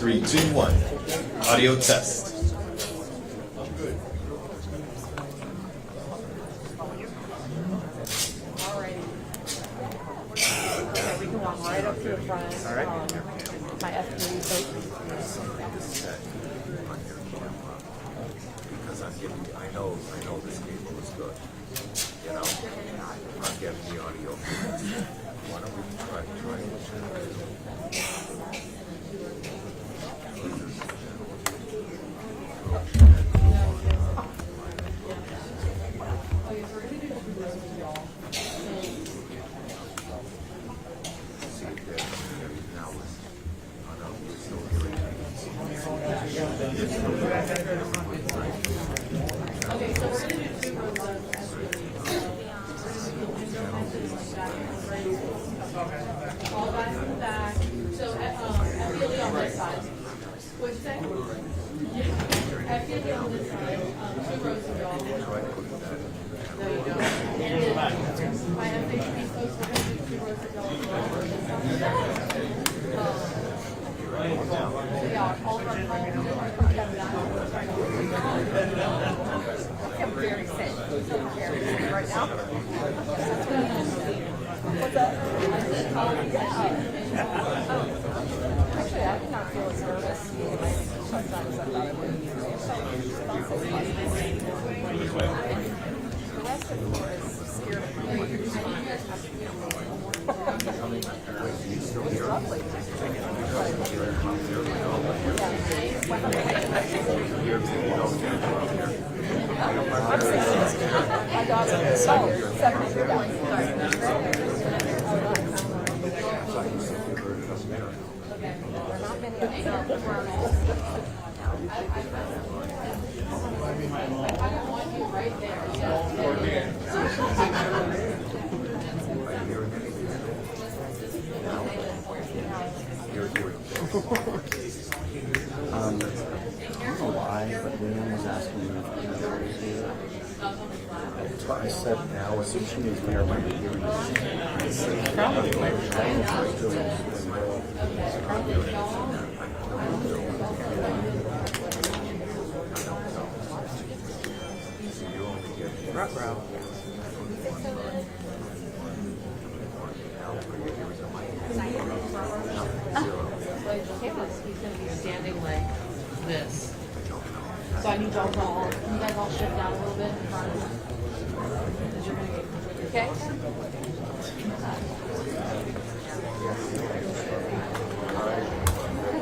3, 2, 1. Audio test. We can walk right up to the front. All right. My FDLE coach. Because I'm giving you, I know this cable is good. You know, I'm getting the audio. Why don't we try see if they're now with, oh no, we're still All guys in the back. So FDLE on this side. What'd you say? FDLE on this side. 2 rows of y'all. There you go. My FHP folks, we're going to do 2 rows of y'all. Yeah, all of our calls. I'm very sick. Very sick right now. What's that? Actually, I did not feel as nervous. Sometimes I thought I would. The rest of the floor is scared of me. It's lovely. I'm 60. My dog's 73 down. Not many of them. I want you right there. I don't know why, but Liam was asking me if she was here. That's why I said now, as soon as she needs me, I might be hearing probably my He's going to be standing like this. So I need y'all to all, can you guys all shift down a little bit in front of me? Because you're going to get, okay?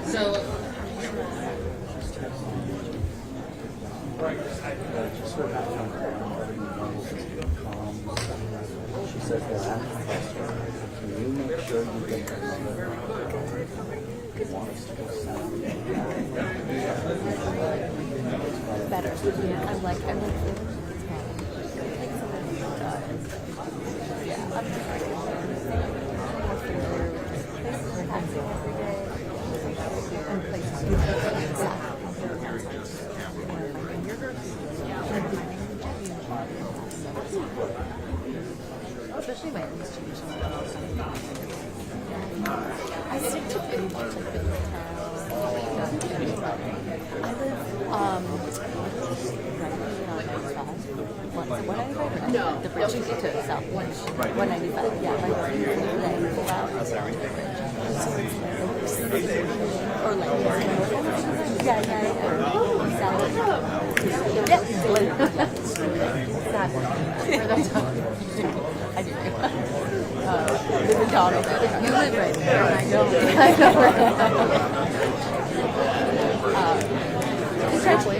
So, she said, can you make sure you get her number? better. Yeah, I'm like, yeah, I'm just like, every day. And places. Especially my institution. I stick to pretty much a big town. I live, no, the bridge to South 195. Yeah, like or like yeah. I do. The daughter. You live right there. I know. Exactly.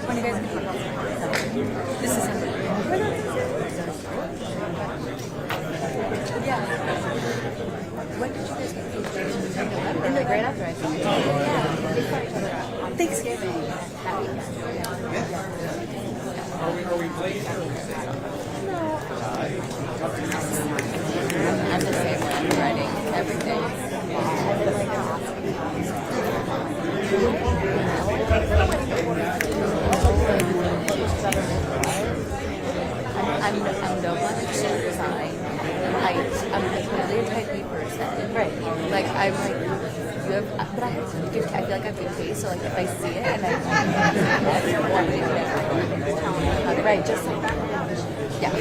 When you guys this is yeah. When did you guys get in the right after I saw you? Yeah. Thanksgiving. Are we late? I'm no one interested in design. I'm completely a type B person. Right. Like I'm like you have, but I have good. I feel like I have good taste. So like if I see it and I want to right, just like yeah.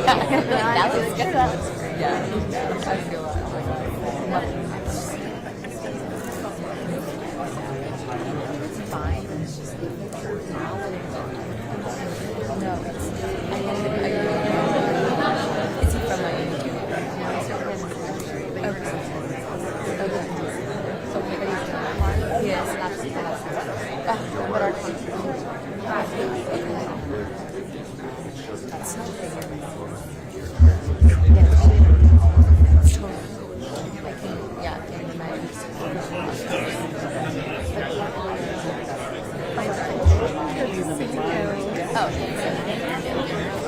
That was good. That was great. Yeah. I feel like it's fine. It's just no. Is he from my age? Okay. So yes, absolutely. But our that's not fair. Yeah, I can imagine. Oh,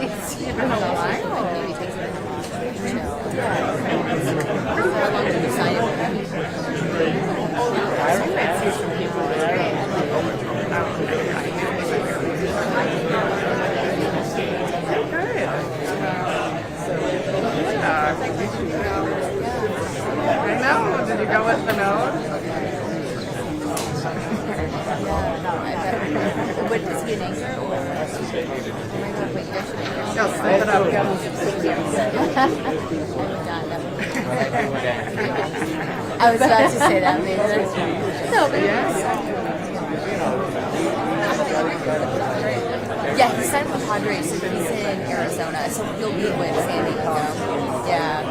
it's been a while. Maybe it takes a while. How long did you sign it for? I read some people. I know. Did you go with the node? What is he an anchor or? Oh my god, wait, you guys should anchor. Just flip it up. I was about to say that, maybe that's no, but yeah, he signed with the Padres, so he's in Arizona, so he'll be with San Diego. Yeah,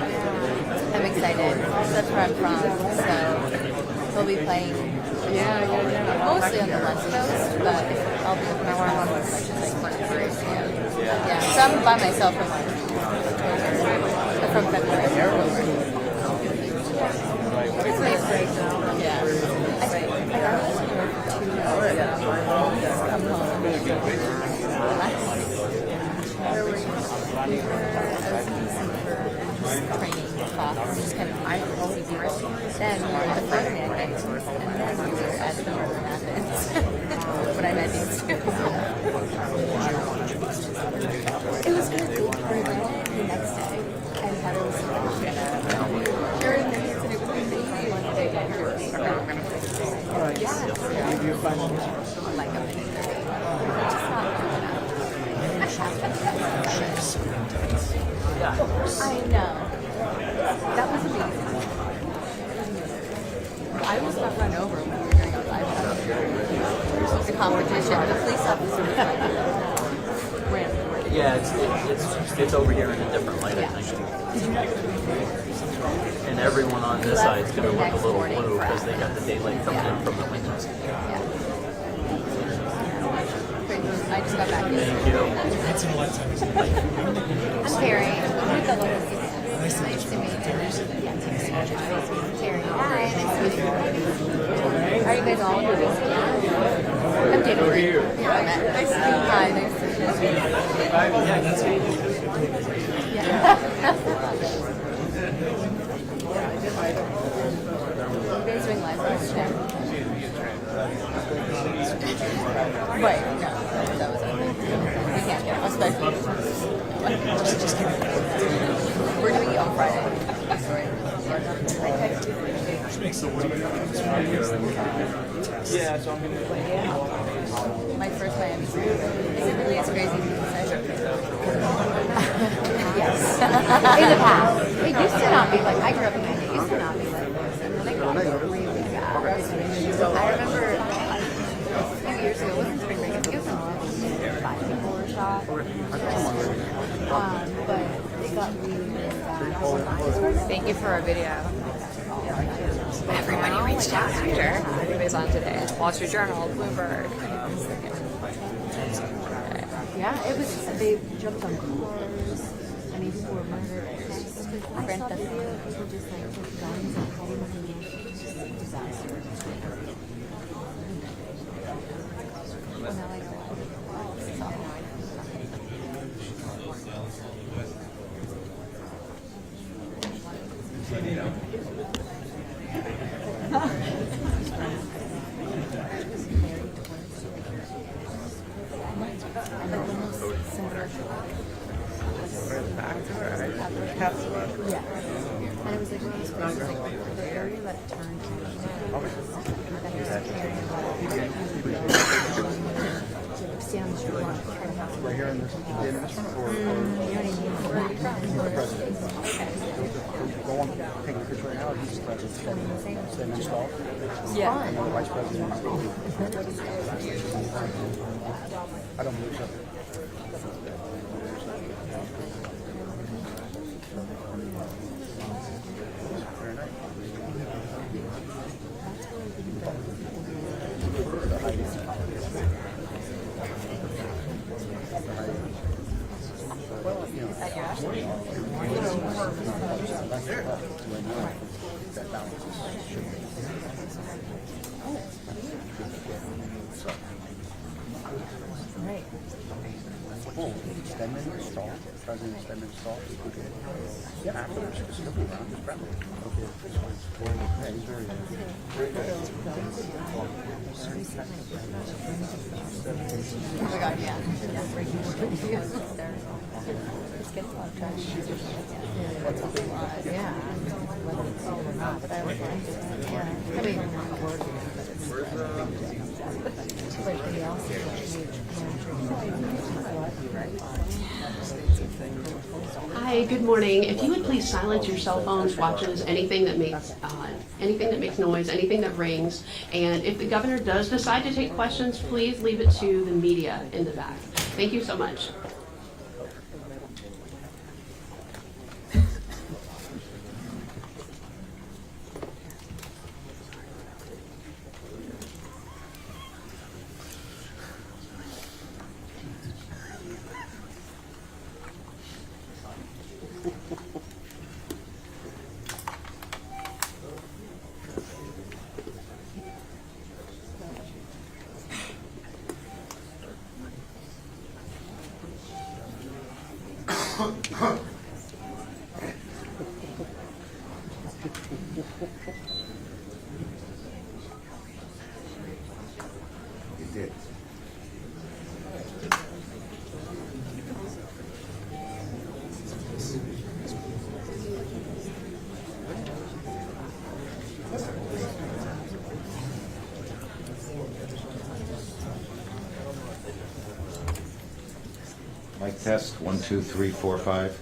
I'm excited. That's where I'm from, so he'll be playing mostly on the West Coast, but I'll be on the West Coast, like February. Yeah, so I'm by myself from like October, from February. It's nice break though. Yeah. I got come home. Relax. Where were you? We were training class, just kind of then we were at the Then we were at the Athens when I met these two. It was good. We went the next day and had a during the meets and it was amazing. Yeah. Like a mini just not good enough. I know. That was amazing. I was not run over when we were doing our live. It was a competition. The police officer ran. Yeah, it's over here in a different light, I think. And everyone on this side is going to look a little blue because they got the daylight coming in from the windows. Yeah. I just got back. Thank you. I'm Carrie. Nice to meet you. Carrie. Hi, nice to meet you. Are you guys all moving? I'm David. Over here. Yeah, nice to meet you. Hi, nice to meet you. Yeah, that's it. Yeah. You guys doing live last year? Right, no, that was it. We can't get I'll start you. Just kidding. We're doing it on Friday. Sorry. I texted you. Yeah, so I'm going to... My first Miami trip. Is it really as crazy as you said? Yes. In the past. It used to not be like, I grew up in Miami. It used to not be like this. And then it got really bad. I remember a few years ago, it wasn't spring break, I think it was like 5 people were shot. But it got really bad. Thank you for our video. Everybody reached out after. Everybody's on today. Wall Street Journal, Bloomberg. Yeah, it was, they jumped on cars. I mean, people were murdered. Rent the video, people just like took guns and hiding in the just disaster. Well, now I know why. And like when those Back to her. That's what. Yeah. And it was like one of those places like the area that it turned to now. That was carrying a lot of stay on the street and try to have Right here in this one, or you know what I mean? Where are you from? the president. Go on, take a picture right now. He's the president. Same installed. Yeah. And then the vice president. I don't believe so. Very nice. Well, you know, that balance should be. Right. Oh, Stedman installed, President Stedman installed. Yeah, after there's still around, it's probably. Okay, this one's yeah, he's very Oh my god, yeah. It's getting a lot of traction. That's a lot. Yeah. Whether it's sold or not, but I would like it. Yeah. I mean, everybody else is Hi, good morning. If you would please silence your cell phones, watches, anything that makes noise, anything that rings. And if the governor does decide to take questions, please leave it to the media in the back. Thank you so much. You did. Mic test, 1, 2, 3, 4, 5.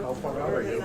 How far out are you?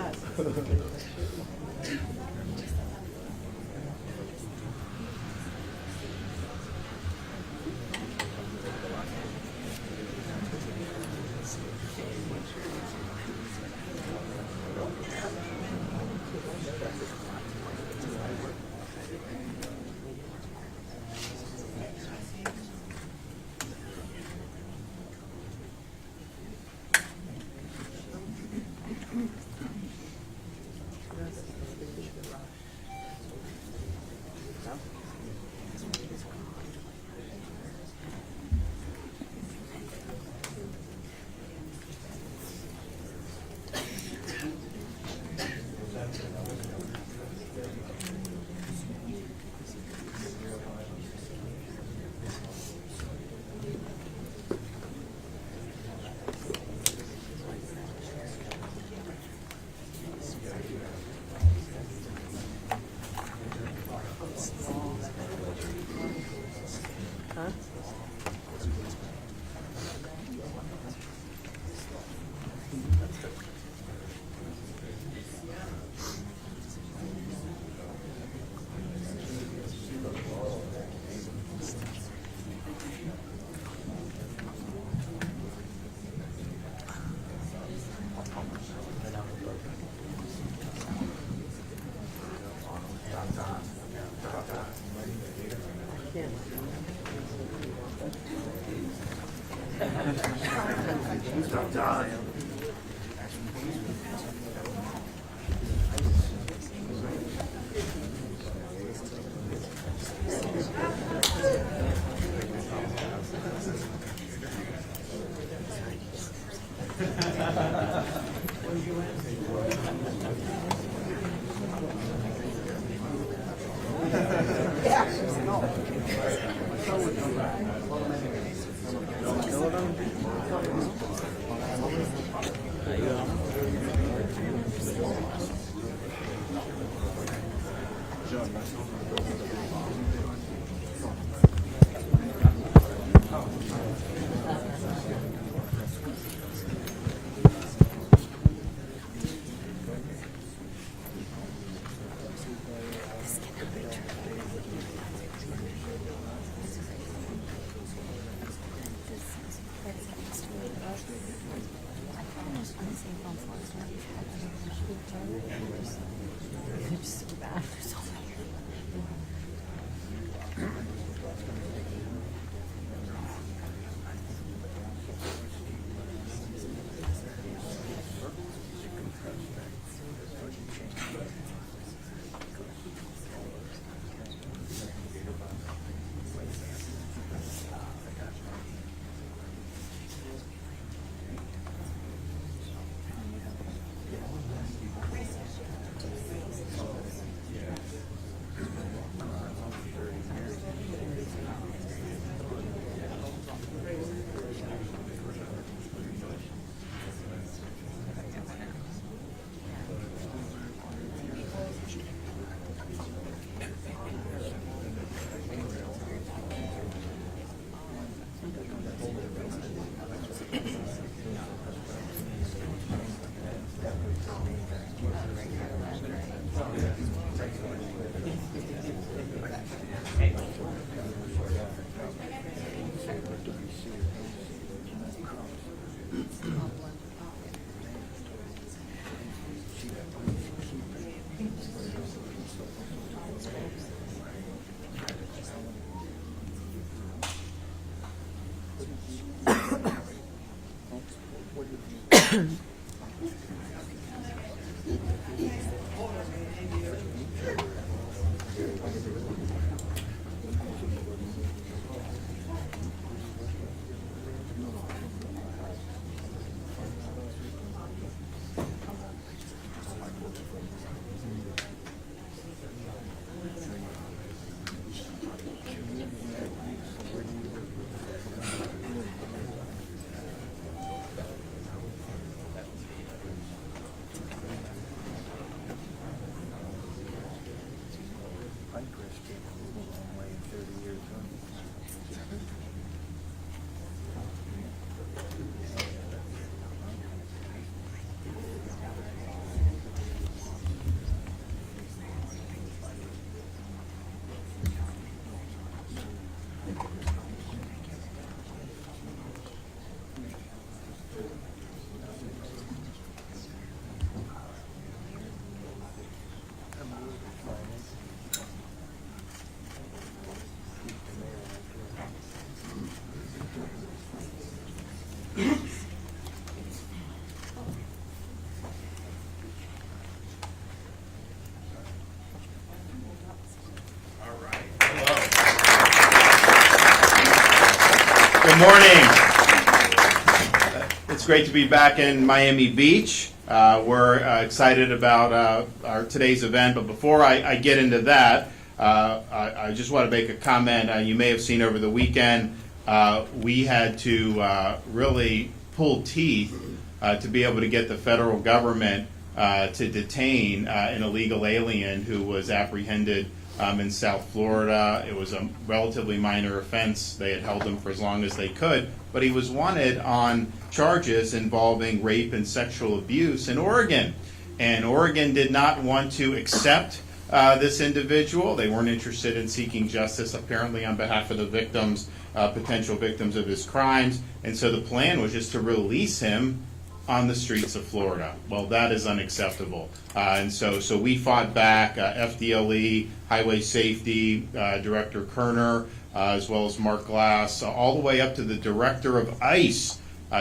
It's so bad. There's so many. Good morning. It's great to be back in Miami Beach. We're excited about our today's event, but before I get into that, I just want to make a comment. You may have seen over the weekend, we had to really pull teeth to be able to get the federal government to detain an illegal alien who was apprehended in South Florida. It was a relatively minor offense. They had held him for as long as they could, but he was wanted on charges involving rape and sexual abuse in Oregon. And Oregon did not want to accept this individual. They weren't interested in seeking justice, apparently, on behalf of the victims, potential victims of his crimes. And so the plan was just to release him on the streets of Florida. Well, that is unacceptable. And so we fought back, FDLE, Highway Safety, Director Kerner, as well as Mark Glass, all the way up to the Director of ICE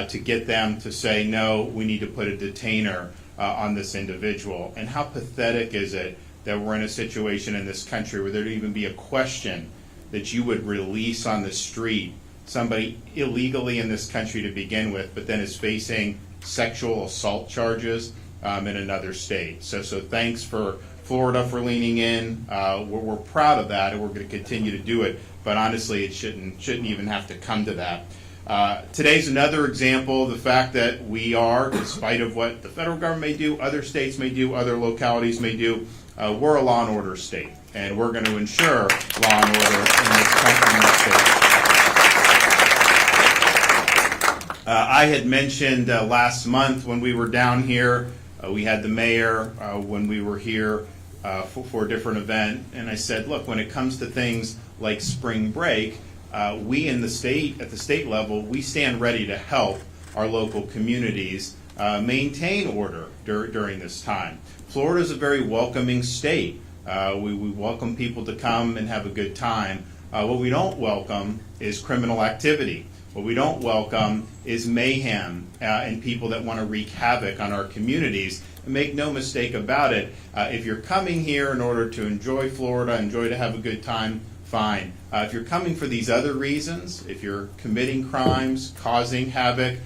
to get them to say, no, we need to put a detainer on this individual. And how pathetic is it that we're in a situation in this country where there'd even be a question that you would release on the street somebody illegally in this country to begin with, but then is facing sexual assault charges in another state. So thanks for Florida for leaning in. We're proud of that, and we're going to continue to do it. But honestly, it shouldn't even have to come to that. Today's another example of the fact that we are, despite of what the federal government may do, other states may do, other localities may do, we're a law and order state, and we're going to ensure law and order in this country, in this state. I had mentioned last month when we were down here, we had the mayor when we were here for a different event, and I said, look, when it comes to things like spring break, we in the state, at the state level, we stand ready to help our local communities maintain order during this time. Florida is a very welcoming state. We welcome people to come and have a good time. What we don't welcome is criminal activity. What we don't welcome is mayhem and people that want to wreak havoc on our communities. And make no mistake about it, if you're coming here in order to enjoy Florida, enjoy to have a good time, fine. If you're coming for these other reasons, if you're committing crimes, causing havoc,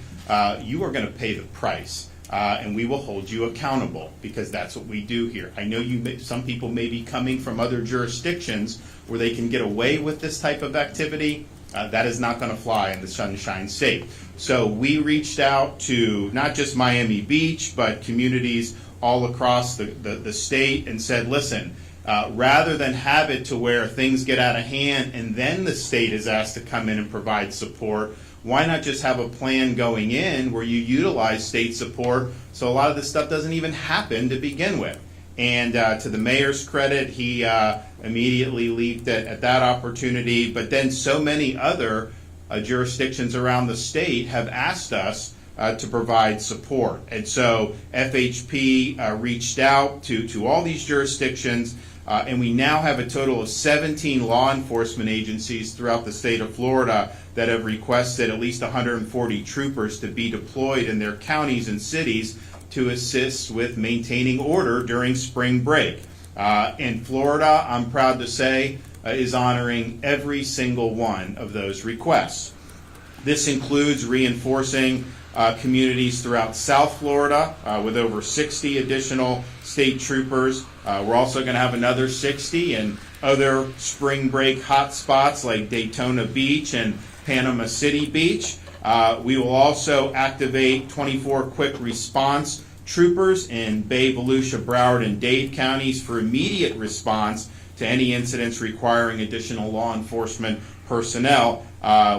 you are going to pay the price. And we will hold you accountable, because that's what we do here. I know some people may be coming from other jurisdictions where they can get away with this type of activity. That is not going to fly in the Sunshine State. So we reached out to not just Miami Beach, but communities all across the state and said, listen, rather than have it to where things get out of hand and then the state is asked to come in and provide support, why not just have a plan going in where you utilize state support so a lot of this stuff doesn't even happen to begin with? And to the mayor's credit, he immediately leaped at that opportunity. But then so many other jurisdictions around the state have asked us to provide support. And so FHP reached out to all these jurisdictions And we now have a total of 17 law enforcement agencies throughout the state of Florida that have requested at least 140 troopers to be deployed in their counties and cities to assist with maintaining order during spring break. And Florida, I'm proud to say, is honoring every single one of those requests. This includes reinforcing communities throughout South Florida with over 60 additional state troopers. We're also going to have another 60 in other spring break hotspots like Daytona Beach and Panama City Beach. We will also activate 24 quick response troopers in Bay, Volusia, Broward, and Dade counties for immediate response to any incidents requiring additional law enforcement personnel.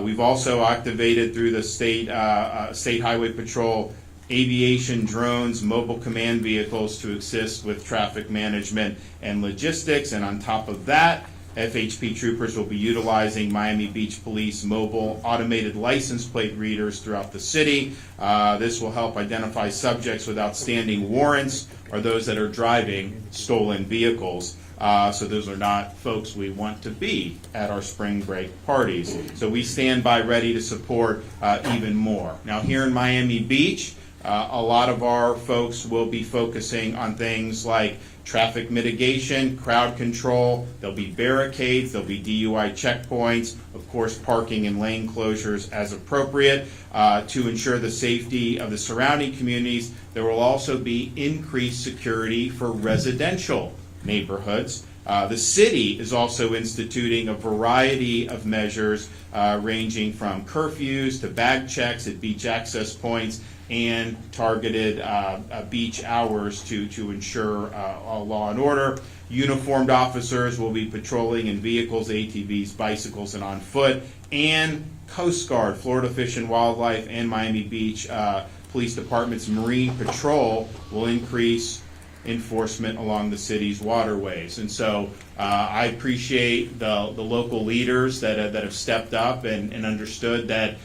We've also activated through the State Highway Patrol aviation drones, mobile command vehicles to assist with traffic management and logistics. And on top of that, FHP troopers will be utilizing Miami Beach Police mobile automated license plate readers throughout the city. This will help identify subjects with outstanding warrants or those that are driving stolen vehicles. So those are not folks we want to be at our spring break parties. So we stand by ready to support even more. Now here in Miami Beach, a lot of our folks will be focusing on things like traffic mitigation, crowd control. There'll be barricades, there'll be DUI checkpoints, of course parking and lane closures as appropriate. To ensure the safety of the surrounding communities, there will also be increased security for residential neighborhoods. The city is also instituting a variety of measures ranging from curfews to bag checks at beach access points and targeted beach hours to ensure law and order. Uniformed officers will be patrolling in vehicles, ATVs, bicycles, and on foot. And Coast Guard, Florida Fish and Wildlife, and Miami Beach Police Department's Marine Patrol will increase enforcement along the city's waterways. And so I appreciate the local leaders that have stepped up and understood that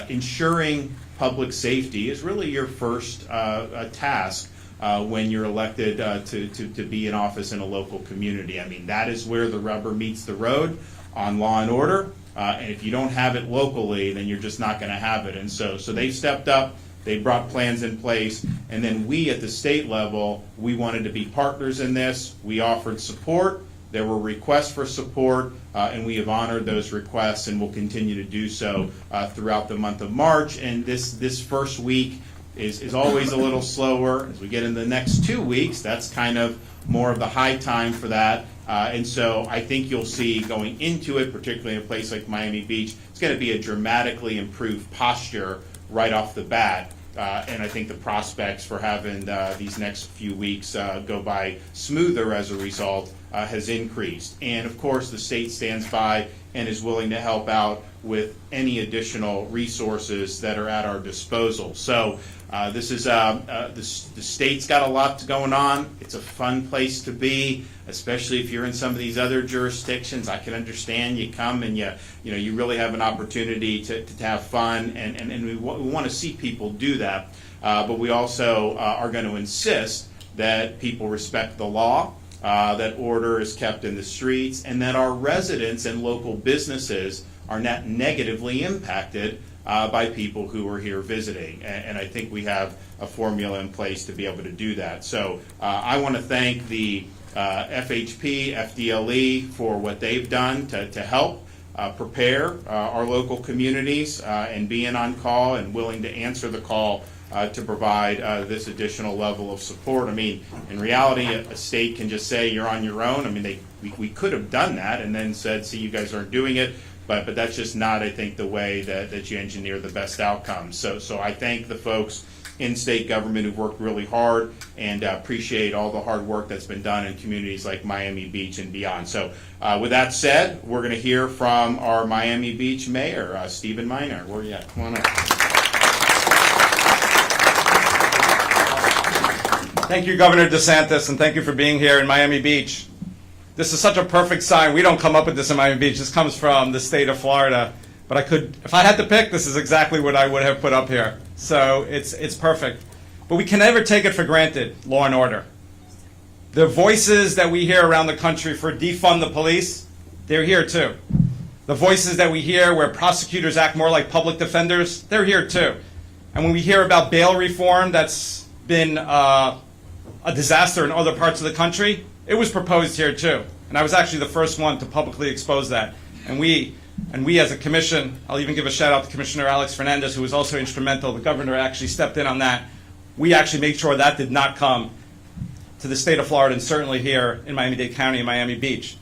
ensuring public safety is really your first task when you're elected to be in office in a local community. I mean, that is where the rubber meets the road on law and order. And if you don't have it locally, then you're just not going to have it. And so they've stepped up. They brought plans in place, and then we at the state level, we wanted to be partners in this. We offered support. There were requests for support, and we have honored those requests and will continue to do so throughout the month of March. And this first week is always a little slower. As we get into the next 2 weeks, that's kind of more of the high time for that. And so I think you'll see going into it, particularly in a place like Miami Beach, it's going to be a dramatically improved posture right off the bat. And I think the prospects for having these next few weeks go by smoother as a result has increased. And of course, the state stands by and is willing to help out with any additional resources that are at our disposal. So this is the state's got a lot going on. It's a fun place to be, especially if you're in some of these other jurisdictions. I can understand you come and you really have an opportunity to have fun, and we want to see people do that. But we also are going to insist that people respect the law, that order is kept in the streets, and that our residents and local businesses are not negatively impacted by people who are here visiting. And I think we have a formula in place to be able to do that. So I want to thank the FHP, FDLE for what they've done to help prepare our local communities and being on call and willing to answer the call to provide this additional level of support. I mean, in reality, a state can just say you're on your own. I mean, we could have done that and then said, see, you guys aren't doing it. But that's just not, I think, the way that you engineer the best outcomes. So I thank the folks in state government who've worked really hard and appreciate all the hard work that's been done in communities like Miami Beach and beyond. So with that said, we're going to hear from our Miami Beach mayor, Stephen Miner. Where are you at? Come on up. Thank you, Governor DeSantis, and thank you for being here in Miami Beach. This is such a perfect sign. We don't come up with this in Miami Beach. This comes from the state of Florida. But if I had to pick, this is exactly what I would have put up here. So it's perfect. But we can never take it for granted, law and order. The voices that we hear around the country for defund the police, they're here too. The voices that we hear where prosecutors act more like public defenders, they're here too. And when we hear about bail reform that's been a disaster in other parts of the country, it was proposed here too. And I was actually the first one to publicly expose that. And we as a commission, I'll even give a shout out to Commissioner Alex Fernandez, who was also instrumental. The governor actually stepped in on that. We actually made sure that did not come to the state of Florida, and certainly here in Miami-Dade County and Miami Beach.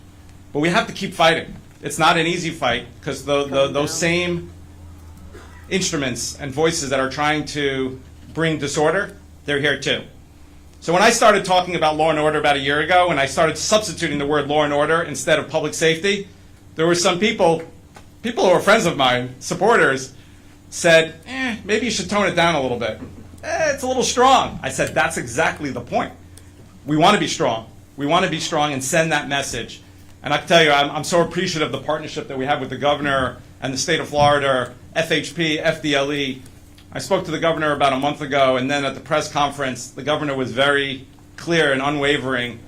But we have to keep fighting. It's not an easy fight, because those same instruments and voices that are trying to bring disorder, they're here too. So when I started talking about law and order about a year ago, and I started substituting the word law and order instead of public safety, there were some people who are friends of mine, supporters, said, maybe you should tone it down a little bit. It's a little strong. I said, that's exactly the point. We want to be strong. We want to be strong and send that message. And I can tell you, I'm so appreciative of the partnership that we have with the governor and the state of Florida, FHP, FDLE. I spoke to the governor about a month ago, and then at the press conference, the governor was very clear and unwavering.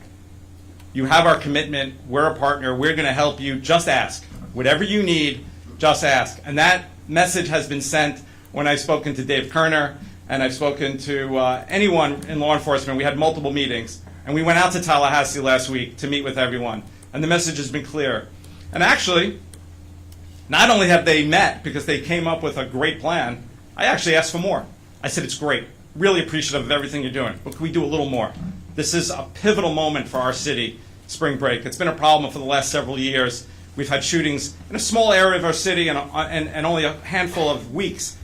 You have our commitment. We're a partner. We're going to help you. Just ask. Whatever you need, just ask. And that message has been sent when I've spoken to Dave Kerner, and I've spoken to anyone in law enforcement. We had multiple meetings. And we went out to Tallahassee last week to meet with everyone. And the message has been clear. And actually, not only have they met because they came up with a great plan, I actually asked for more. I said, it's great. Really appreciative of everything you're doing. But can we do a little more? This is a pivotal moment for our city, spring break. It's been a problem for the last several years. We've had shootings in a small area of our city and only a handful of weeks.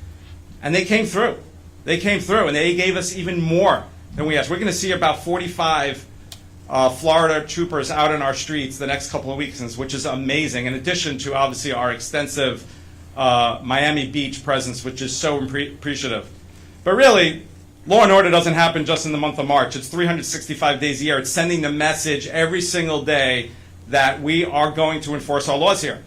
And they came through. They came through, and they gave us even more than we asked. We're going to see about 45 Florida troopers out in our streets the next couple of weekends, which is amazing, in addition to obviously our extensive Miami Beach presence, which is so appreciative. But really, law and order doesn't happen just in the month of March. It's 365 days a year. It's sending the message every single day that we are going to enforce our laws here.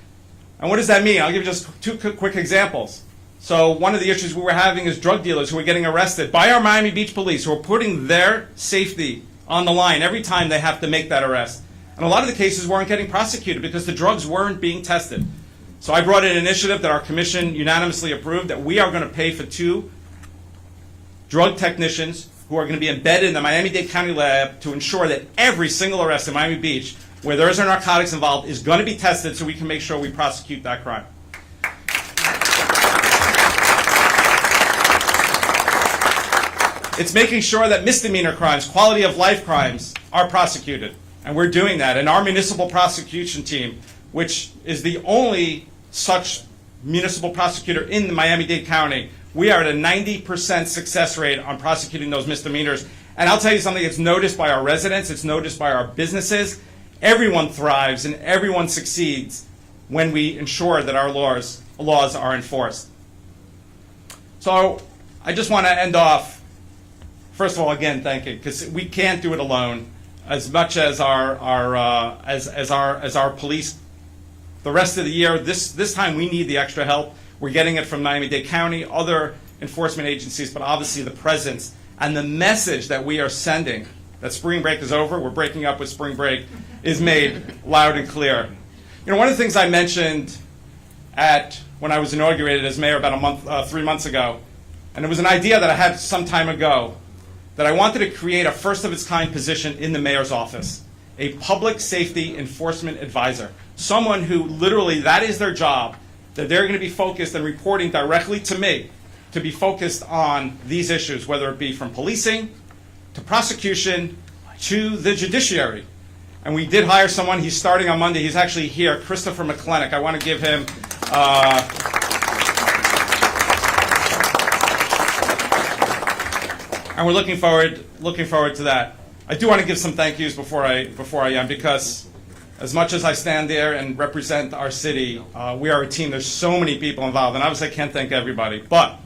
And what does that mean? I'll give you just two quick examples. So one of the issues we were having is drug dealers who are getting arrested by our Miami Beach police, who are putting their safety on the line every time they have to make that arrest. And a lot of the cases weren't getting prosecuted because the drugs weren't being tested. So I brought in an initiative that our commission unanimously approved, that we are going to pay for 2 drug technicians who are going to be embedded in the Miami-Dade County lab to ensure that every single arrest in Miami Beach where there is narcotics involved is going to be tested so we can make sure we prosecute that crime. It's making sure that misdemeanor crimes, quality of life crimes, are prosecuted. And we're doing that. And our municipal prosecution team, which is the only such municipal prosecutor in the Miami-Dade County, we are at a 90% success rate on prosecuting those misdemeanors. And I'll tell you something, it's noticed by our residents, it's noticed by our businesses. Everyone thrives and everyone succeeds when we ensure that our laws are enforced. So I just want to end off, first of all, again, thanking, because we can't do it alone. As much as our police, the rest of the year, this time we need the extra help. We're getting it from Miami-Dade County, other enforcement agencies, but obviously the presence and the message that we are sending that spring break is over, we're breaking up with spring break, is made loud and clear. You know, one of the things I mentioned when I was inaugurated as mayor about 3 months ago, and it was an idea that I had some time ago, that I wanted to create a first-of-its-kind position in the mayor's office, a public safety enforcement advisor, someone who literally, that is their job, that they're going to be focused and reporting directly to me to be focused on these issues, whether it be from policing to prosecution to the judiciary. And we did hire someone. He's starting on Monday. He's actually here, Christopher McClenick. I want to give him and we're looking forward to that. I do want to give some thank yous before I end, because as much as I stand there and represent our city, we are a team. There's so many people involved, and obviously I can't thank everybody, but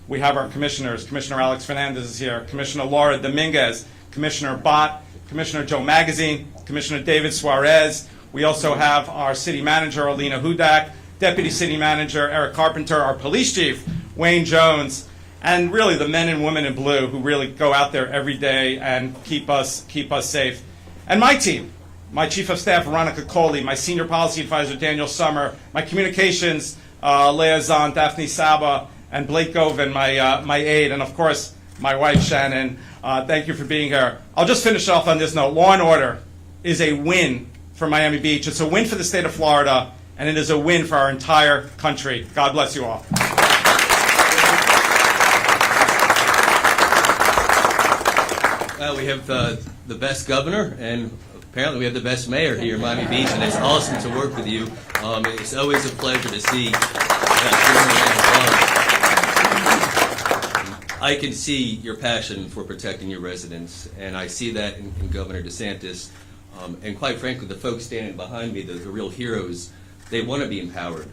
we have our commissioners. Commissioner Alex Fernandez is here, Commissioner Laura Dominguez, Commissioner Bott, Commissioner Joe Magazine, Commissioner David Suarez. We also have our city manager, Alina Hudak, Deputy City Manager Eric Carpenter, our police chief, Wayne Jones, and really the men and women in blue who really go out there every day and keep us safe. And my team, my Chief of Staff, Veronica Coley, my Senior Policy Advisor, Daniel Summer, my Communications Liaison, Daphne Saba, and Blake Govan, my aide, and of course, my wife, Shannon. Thank you for being here. I'll just finish off on this note. Law and order is a win for Miami Beach. It's a win for the state of Florida, and it is a win for our entire country. God bless you all. Well, we have the best governor, and apparently we have the best mayor here in Miami Beach, and it's awesome to work with you. It's always a pleasure to see. I can see your passion for protecting your residents, and I see that in Governor DeSantis. And quite frankly, the folks standing behind me, the real heroes, they want to be empowered.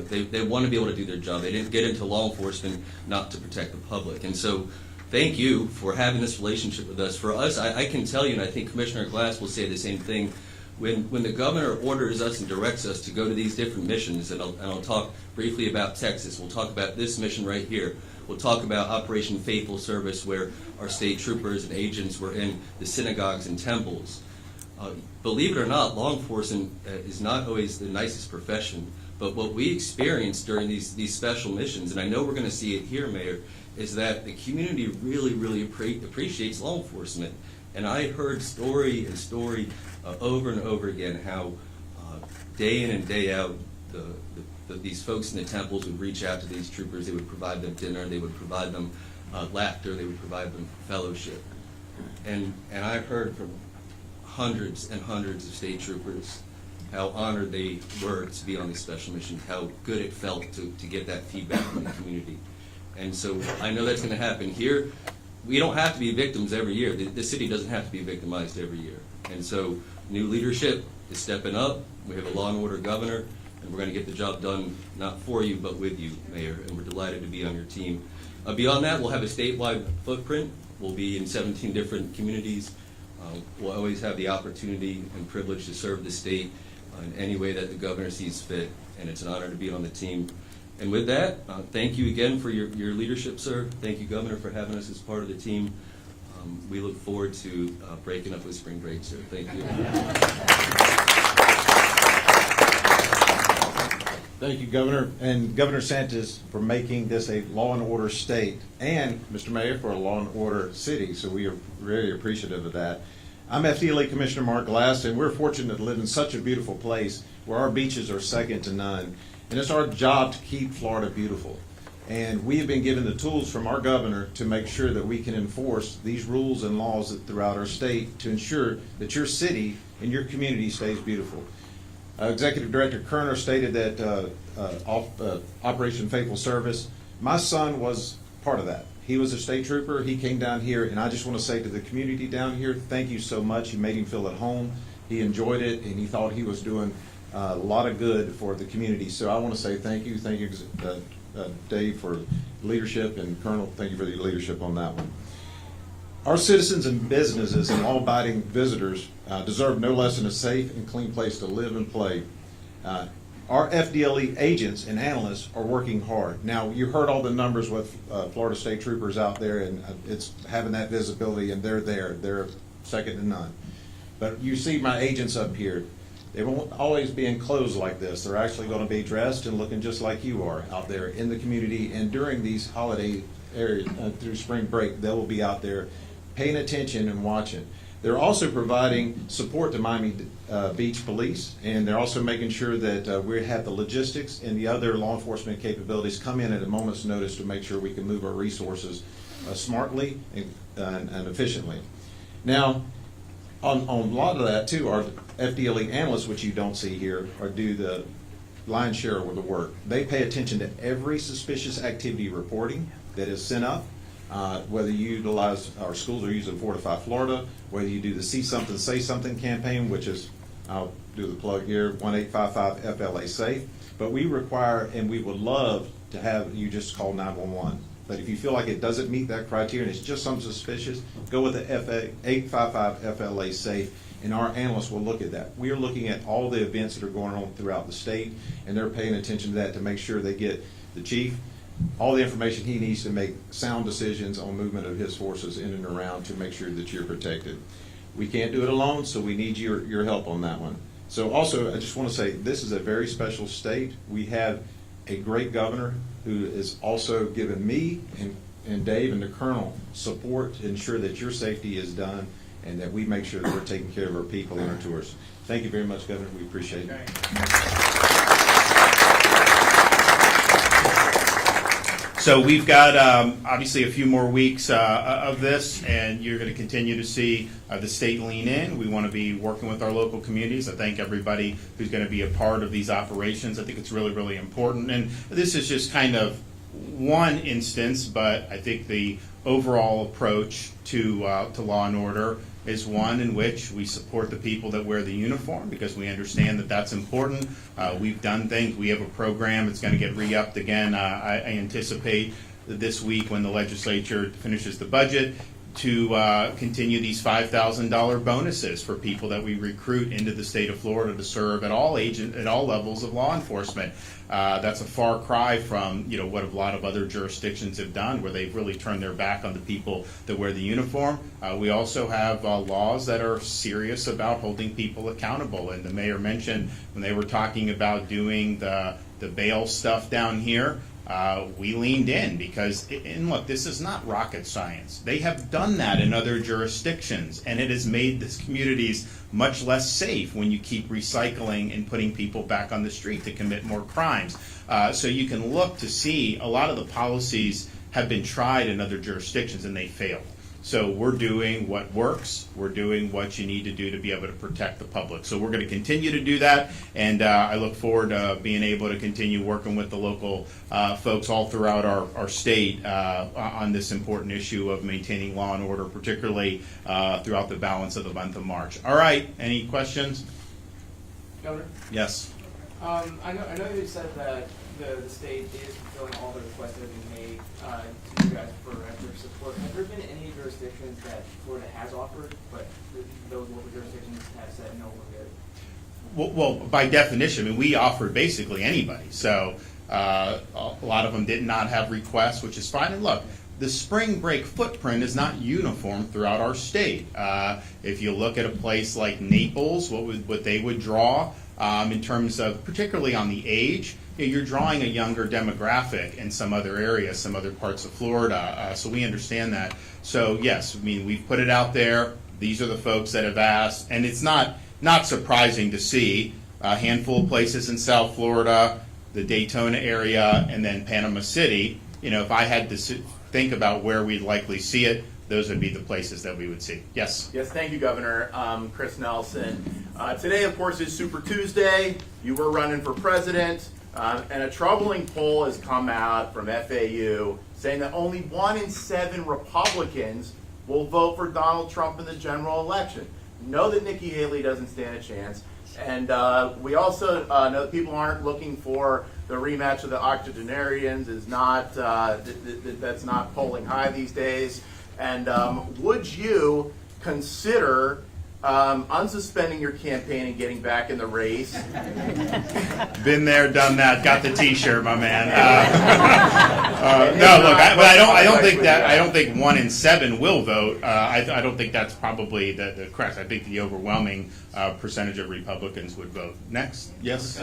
They want to be able to do their job. They didn't get into law enforcement not to protect the public. And so thank you for having this relationship with us. For us, I can tell you, and I think Commissioner Glass will say the same thing, when the governor orders us and directs us to go to these different missions, and I'll talk briefly about Texas, we'll talk about this mission right here, we'll talk about Operation Faithful Service, where our state troopers and agents were in the synagogues and temples. Believe it or not, law enforcement is not always the nicest profession, but what we experience during these special missions, and I know we're going to see it here, Mayor, is that the community really, really appreciates law enforcement. And I heard story and story over and over again how day in and day out these folks in the temples would reach out to these troopers. They would provide them dinner. They would provide them laughter. They would provide them fellowship. And I heard from hundreds and hundreds of state troopers how honored they were to be on these special missions, how good it felt to get that feedback from the community. And so I know that's going to happen here. We don't have to be victims every year. The city doesn't have to be victimized every year. And so new leadership is stepping up. We have a law and order governor, and we're going to get the job done, not for you, but with you, Mayor, and we're delighted to be on your team. Beyond that, we'll have a statewide footprint. We'll be in 17 different communities. We'll always have the opportunity and privilege to serve the state in any way that the governor sees fit, and it's an honor to be on the team. And with that, thank you again for your leadership, sir. Thank you, Governor, for having us as part of the team. We look forward to breaking up with spring break, sir. Thank you. Thank you, Governor, and Governor DeSantis for making this a law and order state, and Mr. Mayor for a law and order city, so we are very appreciative of that. I'm FDLE Commissioner Mark Glass, and we're fortunate to live in such a beautiful place where our beaches are second to none, and it's our job to keep Florida beautiful. And we have been given the tools from our governor to make sure that we can enforce these rules and laws throughout our state to ensure that your city and your community stays beautiful. Executive Director Kerner stated that Operation Faithful Service, my son was part of that. He was a state trooper. He came down here, and I just want to say to the community down here, thank you so much. You made him feel at home. He enjoyed it, and he thought he was doing a lot of good for the community. So I want to say thank you. Thank you, Dave, for leadership, and Colonel, thank you for the leadership on that one. Our citizens and businesses and law-abiding visitors deserve no less than a safe and clean place to live and play. Our FDLE agents and analysts are working hard. Now, you heard all the numbers with Florida State Troopers out there, and it's having that visibility, and they're there. They're second to none. But you see my agents up here. They won't always be in clothes like this. They're actually going to be dressed and looking just like you are out there in the community. And during these holiday areas, through spring break, they will be out there paying attention and watching. They're also providing support to Miami Beach Police, and they're also making sure that we have the logistics and the other law enforcement capabilities come in at a moment's notice to make sure we can move our resources smartly and efficiently. Now, on a lot of that too, our FDLE analysts, which you don't see here, do the lion's share of the work. They pay attention to every suspicious activity reporting that is sent up. Whether you utilize, our schools are using Fortify Florida, whether you do the See Something, Say Something campaign, which is, I'll do the plug here, 1-855 FLA SAFE. But we require, and we would love to have you just call 911. But if you feel like it doesn't meet that criteria and it's just something suspicious, go with the 855 FLA SAFE, and our analysts will look at that. We are looking at all the events that are going on throughout the state, and they're paying attention to that to make sure they get the chief all the information he needs to make sound decisions on movement of his forces in and around to make sure that you're protected. We can't do it alone, so we need your help on that one. So also, I just want to say, this is a very special state. We have a great governor who is also given me and Dave and the Colonel support to ensure that your safety is done and that we make sure that we're taking care of our people and our tourists. Thank you very much, Governor. We appreciate it. So we've got obviously a few more weeks of this, and you're going to continue to see the state lean in. We want to be working with our local communities. I thank everybody who's going to be a part of these operations. I think it's really, really important. And this is just kind of one instance, but I think the overall approach to law and order is one in which we support the people that wear the uniform because we understand that that's important. We've done things. We have a program. It's going to get re-upped again. I anticipate this week when the legislature finishes the budget to continue these $5,000 bonuses for people that we recruit into the state of Florida to serve at all levels of law enforcement. That's a far cry from what a lot of other jurisdictions have done, where they've really turned their back on the people that wear the uniform. We also have laws that are serious about holding people accountable. And the mayor mentioned when they were talking about doing the bail stuff down here. We leaned in because, and look, this is not rocket science. They have done that in other jurisdictions, and it has made these communities much less safe when you keep recycling and putting people back on the street to commit more crimes. So you can look to see a lot of the policies have been tried in other jurisdictions and they failed. So we're doing what works. We're doing what you need to do to be able to protect the public. So we're going to continue to do that, and I look forward to being able to continue working with the local folks all throughout our state on this important issue of maintaining law and order, particularly throughout the balance of the month of March. All right, any questions? Governor? Yes. I know you said that the state is fulfilling all the requests that have been made to you guys for extra support. Have there been any jurisdictions that Florida has offered, but those local jurisdictions have said no, we're good? Well, by definition, I mean, we offered basically anybody. So a lot of them did not have requests, which is fine. And look, the spring break footprint is not uniform throughout our state. If you look at a place like Naples, what they would draw in terms of, particularly on the age, you're drawing a younger demographic in some other areas, some other parts of Florida. So we understand that. So yes, I mean, we've put it out there. These are the folks that have asked, and it's not surprising to see a handful of places in South Florida, the Daytona area, and then Panama City. If I had to think about where we'd likely see it, those would be the places that we would see. Yes. Yes, thank you, Governor. Chris Nelson. Today, of course, is Super Tuesday. You were running for president, and a troubling poll has come out from FAU saying that only 1 in 7 Republicans will vote for Donald Trump in the general election. We know that Nikki Haley doesn't stand a chance, and we also know that people aren't looking for the rematch of the octogenarians. That's not polling high these days. And would you consider unsuspending your campaign and getting back in the race? Been there, done that. Got the T-shirt, my man. No, look, I don't think 1 in 7 will vote. I don't think that's probably the correct. I think the overwhelming percentage of Republicans would vote. Next, yes.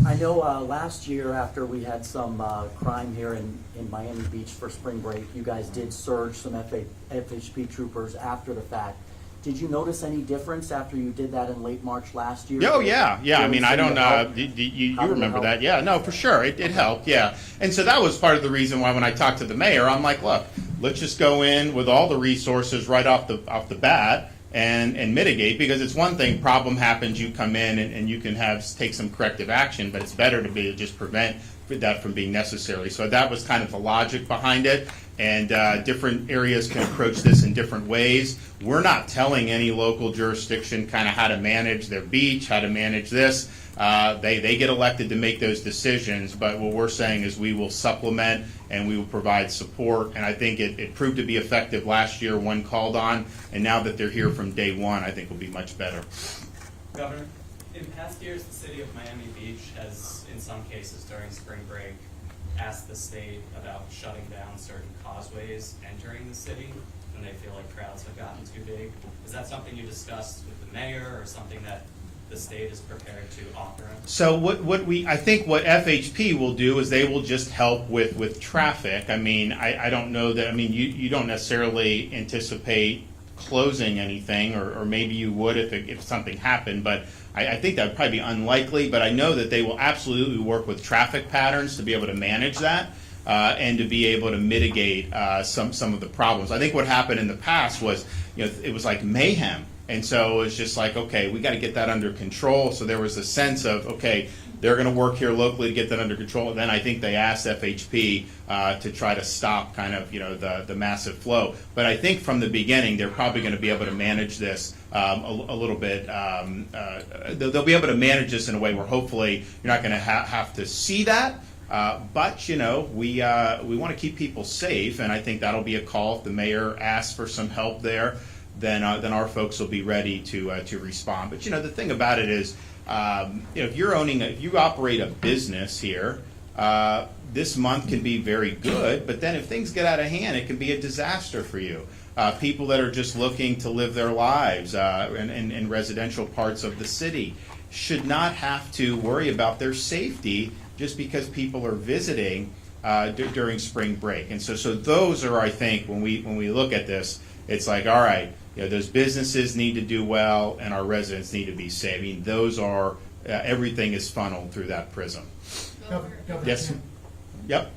I know last year after we had some crime here in Miami Beach for spring break, you guys did surge some FHP troopers after the fact. Did you notice any difference after you did that in late March last year? Oh, yeah. I mean, I don't know. You remember that? Yeah, no, for sure. It helped, yeah. And so that was part of the reason why when I talked to the mayor, I'm like, look, let's just go in with all the resources right off the bat and mitigate, because it's one thing, problem happens, you come in and you can take some corrective action, but it's better to just prevent that from being necessary. So that was kind of the logic behind it. And different areas can approach this in different ways. We're not telling any local jurisdiction kind of how to manage their beach, how to manage this. They get elected to make those decisions, but what we're saying is we will supplement and we will provide support. And I think it proved to be effective last year when called on, and now that they're here from day one, I think will be much better. Governor, in past years, the city of Miami Beach has, in some cases during spring break, asked the state about shutting down certain causeways entering the city. when they feel like crowds have gotten too big. Is that something you discussed with the mayor, or something that the state is prepared to offer? So I think what FHP will do is they will just help with traffic. I mean, I don't know that, I mean, you don't necessarily anticipate closing anything, or maybe you would if something happened, but I think that would probably be unlikely. But I know that they will absolutely work with traffic patterns to be able to manage that and to be able to mitigate some of the problems. I think what happened in the past was, it was like mayhem. And so it's just like, okay, we got to get that under control. So there was a sense of, okay, they're going to work here locally to get that under control. And then I think they asked FHP to try to stop kind of, the massive flow. But I think from the beginning, they're probably going to be able to manage this a little bit. They'll be able to manage this in a way where hopefully you're not going to have to see that. But we want to keep people safe, and I think that'll be a call if the mayor asks for some help there. Then our folks will be ready to respond. But the thing about it is, if you operate a business here, this month can be very good. But then if things get out of hand, it can be a disaster for you. People that are just looking to live their lives in residential parts of the city should not have to worry about their safety just because people are visiting during spring break. And so those are, I think, when we look at this, it's like, all right, those businesses need to do well, and our residents need to be safe. I mean, those are everything is funneled through that prism. Yes. Yep.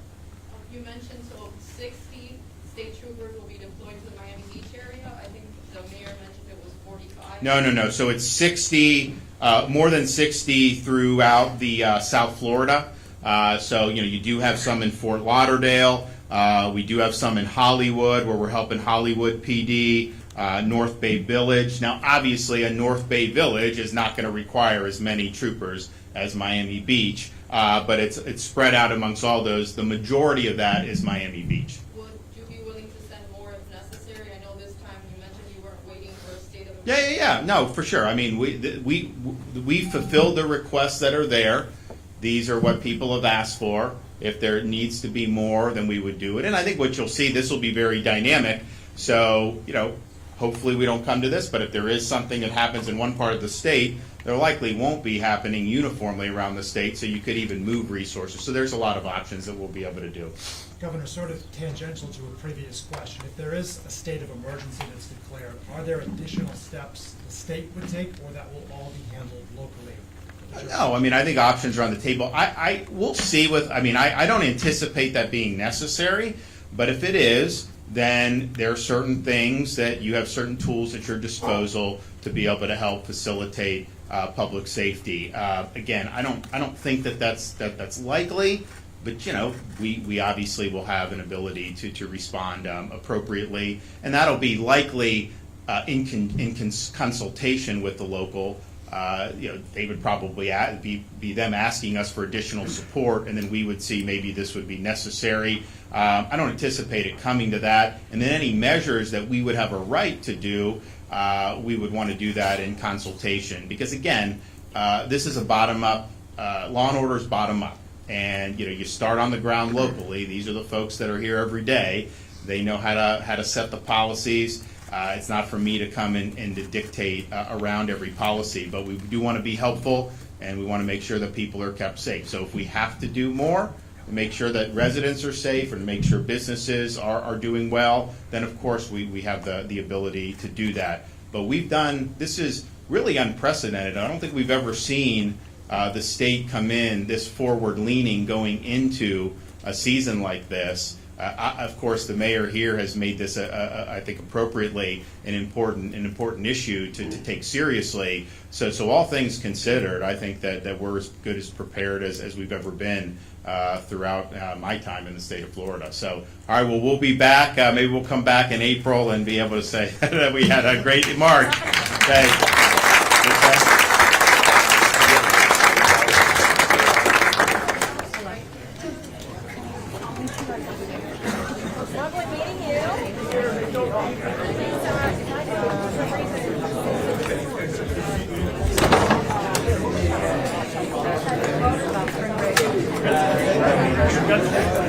You mentioned 60 state troopers will be deployed to the Miami Beach area. I think the mayor mentioned it was 45. No. So it's 60, more than 60 throughout the South Florida. So you do have some in Fort Lauderdale. We do have some in Hollywood, where we're helping Hollywood PD, North Bay Village. Now, obviously, a North Bay Village is not going to require as many troopers as Miami Beach, but it's spread out amongst all those. The majority of that is Miami Beach. Would you be willing to send more if necessary? I know this time you mentioned you weren't waiting for a state of emergency. Yeah. No, for sure. I mean, we fulfilled the requests that are there. These are what people have asked for. If there needs to be more, then we would do it. And I think what you'll see, this will be very dynamic. So, hopefully we don't come to this, but if there is something that happens in one part of the state, there likely won't be happening uniformly around the state, so you could even move resources. So there's a lot of options that we'll be able to do. Governor, sort of tangential to a previous question, if there is a state of emergency that's declared, are there additional steps the state would take, or that will all be handled locally? No, I mean, I think options are on the table. We'll see I don't anticipate that being necessary, but if it is, then there are certain things that you have certain tools at your disposal to be able to help facilitate public safety. Again, I don't think that's likely, but we obviously will have an ability to respond appropriately, and that'll be likely in consultation with the local. They would probably be them asking us for additional support, and then we would see maybe this would be necessary. I don't anticipate it coming to that. And then any measures that we would have a right to do, we would want to do that in consultation. Because again, this is a bottom-up, law and order is bottom-up. And you start on the ground locally. These are the folks that are here every day. They know how to set the policies. It's not for me to come and to dictate around every policy, but we do want to be helpful, and we want to make sure that people are kept safe. So if we have to do more to make sure that residents are safe and to make sure businesses are doing well, then of course we have the ability to do that. But this is really unprecedented. I don't think we've ever seen the state come in this forward-leaning going into a season like this. Of course, the mayor here has made this, I think, appropriately an important issue to take seriously. So all things considered, I think that we're as good as prepared as we've ever been throughout my time in the state of Florida. So, all right, well, we'll be back. Maybe we'll come back in April and be able to say that we had a great March. Okay. Good.